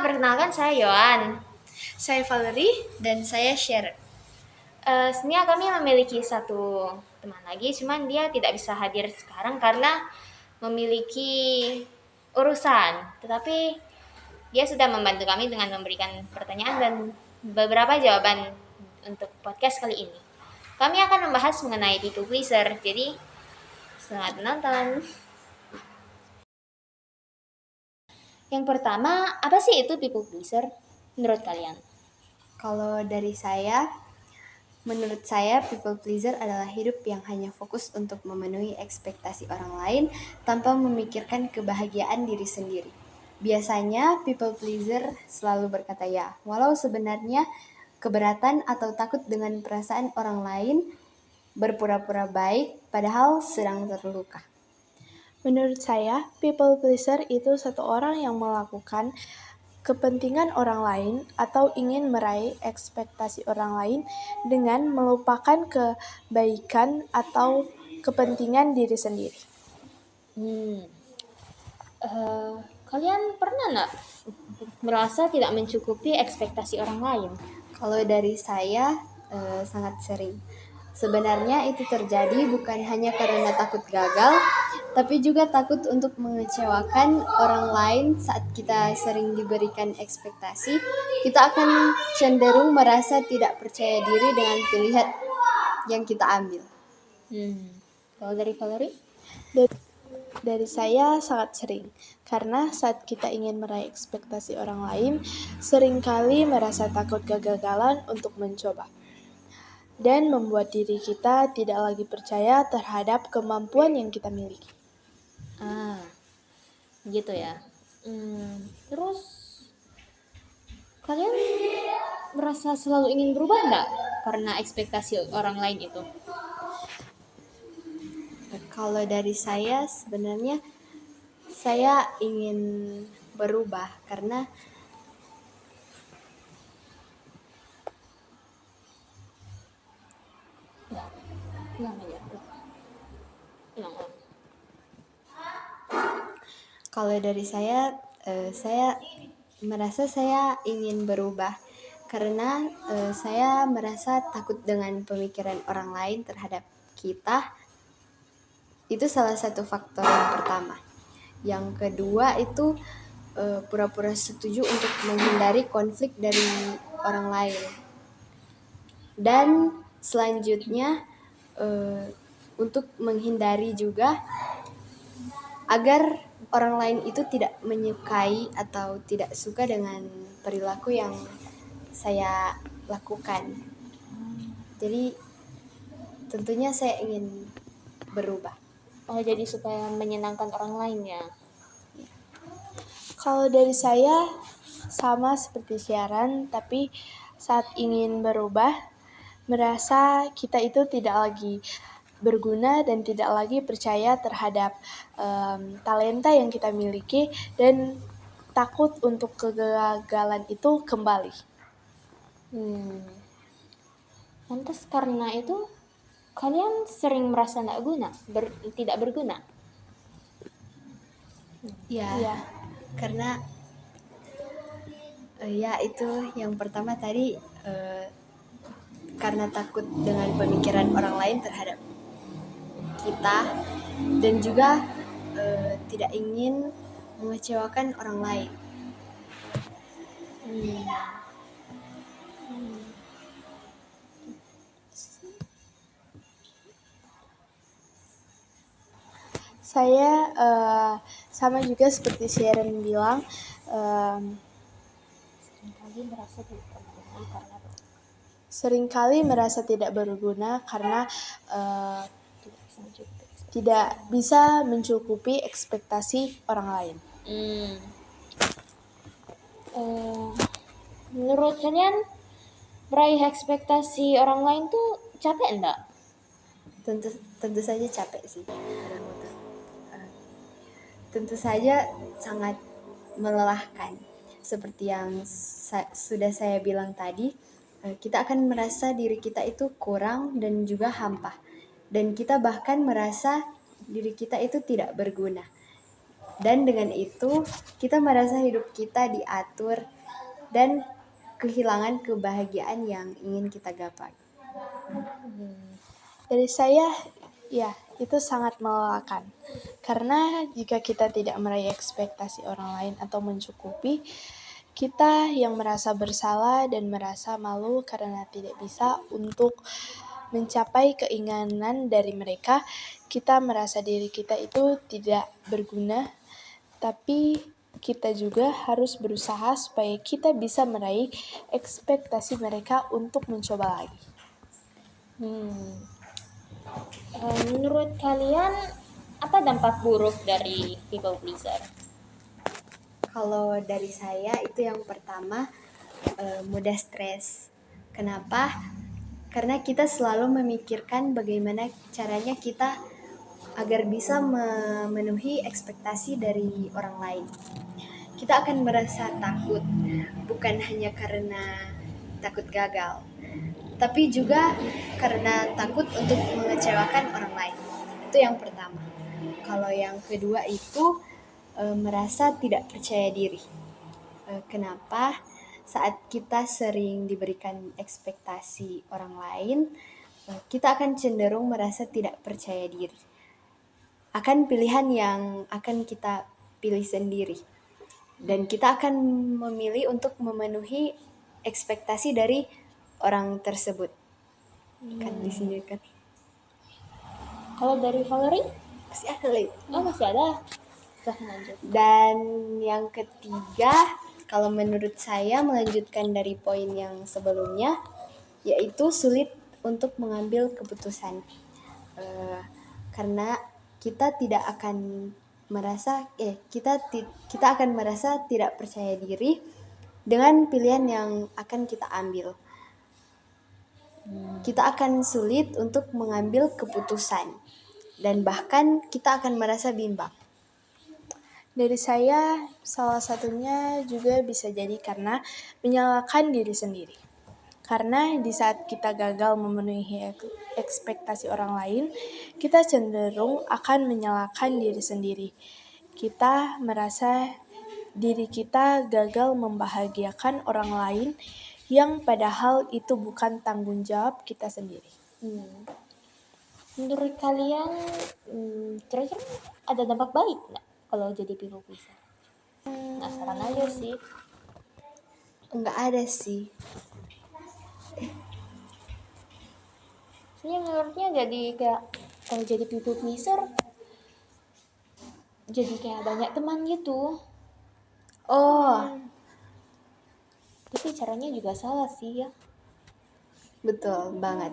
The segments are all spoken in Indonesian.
perkenalkan saya Yohan. Saya Valerie. Dan saya Sharon. Sebenarnya kami memiliki satu teman lagi, cuman dia tidak bisa hadir sekarang karena memiliki urusan. Tetapi dia sudah membantu kami dengan memberikan pertanyaan dan beberapa jawaban untuk podcast kali ini. Kami akan membahas mengenai people pleaser. Jadi, selamat menonton. Yang pertama, apa sih itu people pleaser menurut kalian? Kalau dari saya, menurut saya people pleaser adalah hidup yang hanya fokus untuk memenuhi ekspektasi orang lain tanpa memikirkan kebahagiaan diri sendiri. Biasanya people pleaser selalu berkata ya, walau sebenarnya keberatan atau takut dengan perasaan orang lain, berpura-pura baik padahal sedang terluka. Menurut saya, people pleaser itu satu orang yang melakukan kepentingan orang lain atau ingin meraih ekspektasi orang lain dengan melupakan kebaikan atau kepentingan diri sendiri. Kalian pernah nggak merasa tidak mencukupi ekspektasi orang lain? Kalau dari saya sangat sering. Sebenarnya itu terjadi bukan hanya karena takut gagal, tapi juga takut untuk mengecewakan orang lain. Saat kita sering diberikan ekspektasi, kita akan cenderung merasa tidak percaya diri dengan pilihan yang kita ambil. Kalau dari Valerie? Dari saya sangat sering, karena saat kita ingin meraih ekspektasi orang lain, seringkali merasa takut kegagalan untuk mencoba. Dan membuat diri kita tidak lagi percaya terhadap kemampuan yang kita miliki. Gitu ya. Terus kalian merasa selalu ingin berubah nggak karena ekspektasi orang lain itu? Kalau dari saya sebenarnya saya ingin berubah karena kalau dari saya merasa saya ingin berubah karena saya merasa takut dengan pemikiran orang lain terhadap kita. Itu salah satu faktor yang pertama. Yang kedua itu pura-pura setuju untuk menghindari konflik dari orang lain. Dan selanjutnya untuk menghindari juga agar orang lain itu tidak menyukai atau tidak suka dengan perilaku yang saya lakukan. Jadi tentunya saya ingin berubah. Oh, jadi supaya menyenangkan orang lain ya. Kalau dari saya sama seperti siaran, tapi saat ingin berubah, merasa kita itu tidak lagi berguna dan tidak lagi percaya terhadap talenta yang kita miliki dan takut untuk kegagalan itu kembali. Lantas karena itu kalian sering merasa tidak berguna? Ya. Karena ya itu yang pertama tadi karena takut dengan pemikiran orang lain terhadap kita dan juga tidak ingin mengecewakan orang lain. Saya sama juga seperti Sharon bilang, seringkali merasa tidak berguna karena tidak bisa mencukupi ekspektasi orang lain. Menurut kalian meraih ekspektasi orang lain tuh capek enggak? Tentu saja capek sih. Tentu saja sangat melelahkan. Seperti yang sudah saya bilang tadi, kita akan merasa diri kita itu kurang dan juga hampa. Dan kita bahkan merasa diri kita itu tidak berguna. Dan dengan itu, kita merasa hidup kita diatur dan kehilangan kebahagiaan yang ingin kita gapai. Dari saya, ya, itu sangat melelahkan. Karena jika kita tidak meraih ekspektasi orang lain atau mencukupi, kita yang merasa bersalah dan merasa malu karena tidak bisa untuk mencapai keinginan dari mereka, kita merasa diri kita itu tidak berguna, tapi kita juga harus berusaha supaya kita bisa meraih ekspektasi mereka untuk mencoba lagi. Menurut kalian apa dampak buruk dari people pleaser? Kalau dari saya itu yang pertama, mudah stres. Kenapa? Karena kita selalu memikirkan bagaimana caranya kita agar bisa memenuhi ekspektasi dari orang lain. Kita akan merasa takut, bukan hanya karena takut gagal, tapi juga karena takut untuk mengecewakan orang lain. Itu yang pertama. Kalau yang kedua itu merasa tidak percaya diri. Kenapa? Saat kita sering diberikan ekspektasi orang lain, kita akan cenderung merasa tidak percaya diri akan pilihan yang akan kita pilih sendiri. Dan kita akan memilih untuk memenuhi ekspektasi dari orang tersebut. Kan di sini kan. Kalau dari Valerie? Masih ada lagi. Oh, masih ada. Silahkan lanjut. Dan yang ketiga, kalau menurut saya melanjutkan dari poin yang sebelumnya, yaitu sulit untuk mengambil keputusan. Karena kita tidak akan merasa kita akan merasa tidak percaya diri dengan pilihan yang akan kita ambil. Kita akan sulit untuk mengambil keputusan dan bahkan kita akan merasa bimbang. Dari saya, salah satunya juga bisa jadi karena menyalahkan diri sendiri. Karena di saat kita gagal memenuhi ekspektasi orang lain, kita cenderung akan menyalahkan diri sendiri. Kita merasa diri kita gagal membahagiakan orang lain yang padahal itu bukan tanggung jawab kita sendiri. Menurut kalian, kira-kira ada dampak baik nggak kalau jadi people pleaser? Penasaran aja sih. Enggak ada sih. Soalnya menurutnya jadi kayak kalau jadi people pleaser jadi kayak banyak teman gitu. Oh, Tapi caranya juga salah sih ya. betul banget.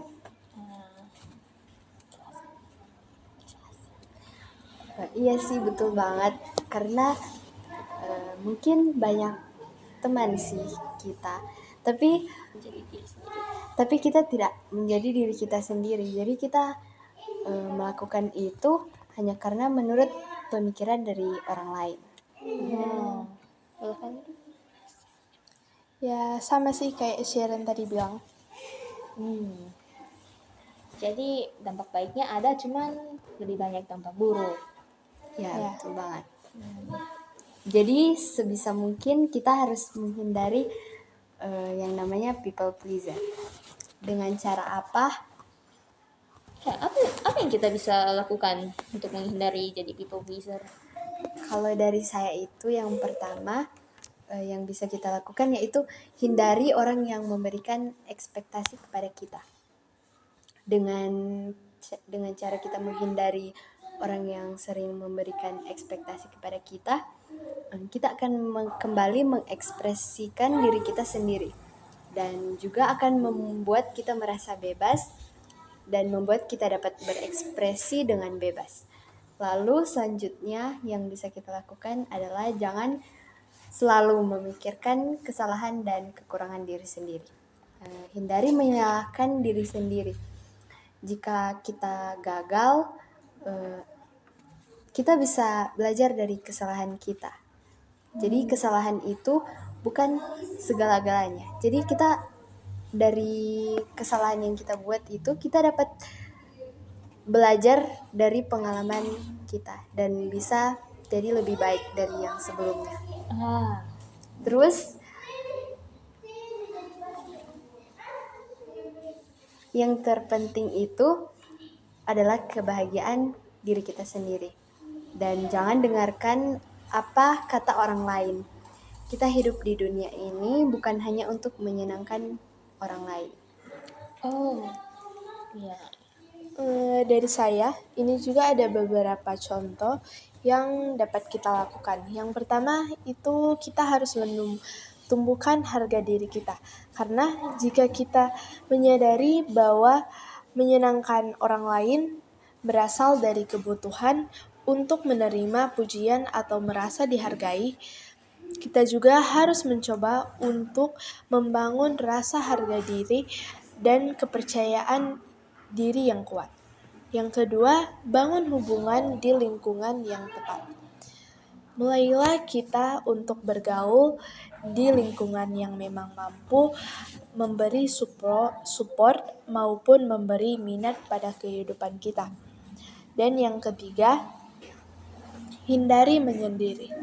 Iya sih, betul banget. Karena mungkin banyak teman sih kita, tapi Jadi diri sendiri. kita tidak menjadi diri kita sendiri. Jadi kita melakukan itu hanya karena menurut pemikiran dari orang lain. Kalau kan Ya sama sih kayak Sharon tadi bilang. jadi dampak baiknya ada, cuman lebih banyak dampak buruk. Ya, Ya. betul banget. Jadi sebisa mungkin kita harus menghindari yang namanya people pleaser. Dengan cara apa? Kayak apa yang kita bisa lakukan untuk menghindari jadi people pleaser? Kalau dari saya itu yang pertama yang bisa kita lakukan yaitu hindari orang yang memberikan ekspektasi kepada kita. Dengan cara kita menghindari orang yang sering memberikan ekspektasi kepada kita, kita akan kembali mengekspresikan diri kita sendiri dan juga akan membuat kita merasa bebas dan membuat kita dapat berekspresi dengan bebas. Lalu selanjutnya yang bisa kita lakukan adalah jangan selalu memikirkan kesalahan dan kekurangan diri sendiri. Hindari menyalahkan diri sendiri. Jika kita gagal, kita bisa belajar dari kesalahan kita. Jadi kesalahan itu bukan segala-galanya. Jadi kita dari kesalahan yang kita buat itu kita dapat belajar dari pengalaman kita dan bisa jadi lebih baik dari yang sebelumnya. Terus Yang terpenting itu adalah kebahagiaan diri kita sendiri. Dan jangan dengarkan apa kata orang lain. Kita hidup di dunia ini bukan hanya untuk menyenangkan orang lain. Oh, iya. Dari saya, ini juga ada beberapa contoh yang dapat kita lakukan. Yang pertama itu kita harus tumbuhkan harga diri kita. Karena jika kita menyadari bahwa menyenangkan orang lain berasal dari kebutuhan untuk menerima pujian atau merasa dihargai, kita juga harus mencoba untuk membangun rasa harga diri dan kepercayaan diri yang kuat. Yang kedua, bangun hubungan di lingkungan yang tepat. Mulailah kita untuk bergaul di lingkungan yang memang mampu memberi support maupun memberi minat pada kehidupan kita. Dan yang ketiga, hindari menyendiri.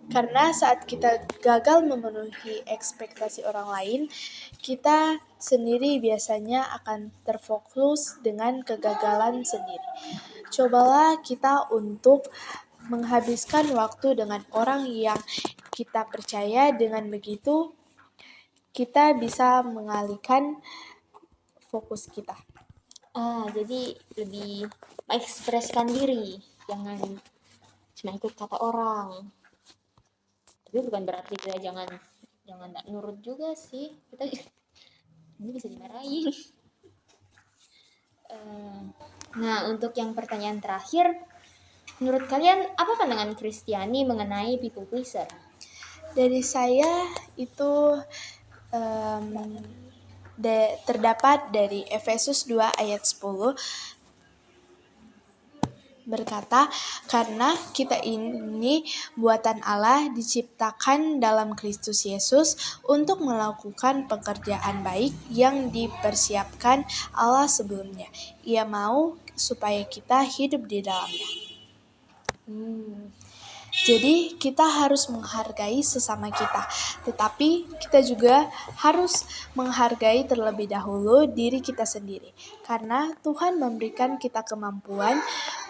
Karena saat kita gagal memenuhi ekspektasi orang lain, kita sendiri biasanya akan terfokus dengan kegagalan sendiri. Cobalah kita untuk menghabiskan waktu dengan orang yang kita percaya, dengan begitu kita bisa mengalihkan fokus kita. Jadi lebih mengekspresikan diri, jangan cuma ikut kata orang. Tapi bukan berarti kita jangan tak nurut juga sih. Kita ini bisa dimarahin. Nah, untuk yang pertanyaan terakhir, menurut kalian apa pandangan Kristiani mengenai people pleaser? Dari saya itu terdapat dari Efesus 2 ayat 10 berkata, karena kita ini buatan Allah diciptakan dalam Kristus Yesus untuk melakukan pekerjaan baik yang dipersiapkan Allah sebelumnya. Ia mau supaya kita hidup di dalamnya. Jadi kita harus menghargai sesama kita, tetapi kita juga harus menghargai terlebih dahulu diri kita sendiri, karena Tuhan memberikan kita kemampuan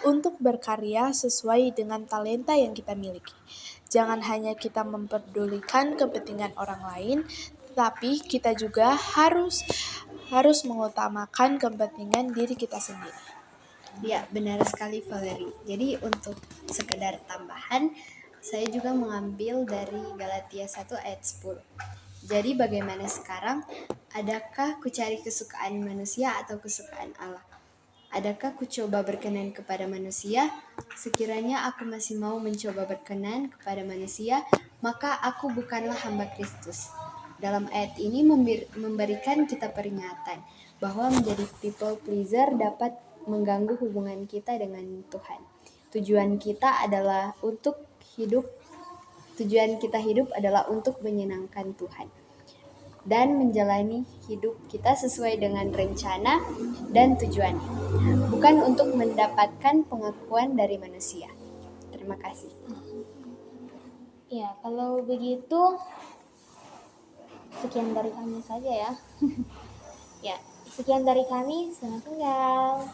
untuk berkarya sesuai dengan talenta yang kita miliki. Jangan hanya kita memperdulikan kepentingan orang lain, tetapi kita juga harus mengutamakan kepentingan diri kita sendiri. Ya, benar sekali Valerie. Jadi untuk sekedar tambahan, saya juga mengambil dari Galatia 1 ayat 10. Jadi bagaimana sekarang? Adakah ku cari kesukaan manusia atau kesukaan Allah? Adakah ku coba berkenan kepada manusia? Sekiranya aku masih mau mencoba berkenan kepada manusia, maka aku bukanlah hamba Kristus. Dalam ayat ini memberikan kita peringatan bahwa menjadi people pleaser dapat mengganggu hubungan kita dengan Tuhan. Tujuan kita hidup adalah untuk menyenangkan Tuhan dan menjalani hidup kita sesuai dengan rencana dan tujuannya, bukan untuk mendapatkan pengakuan dari manusia. Terima kasih. Ya, kalau begitu sekian dari kami saja ya. Ya, sekian dari kami. Selamat tinggal.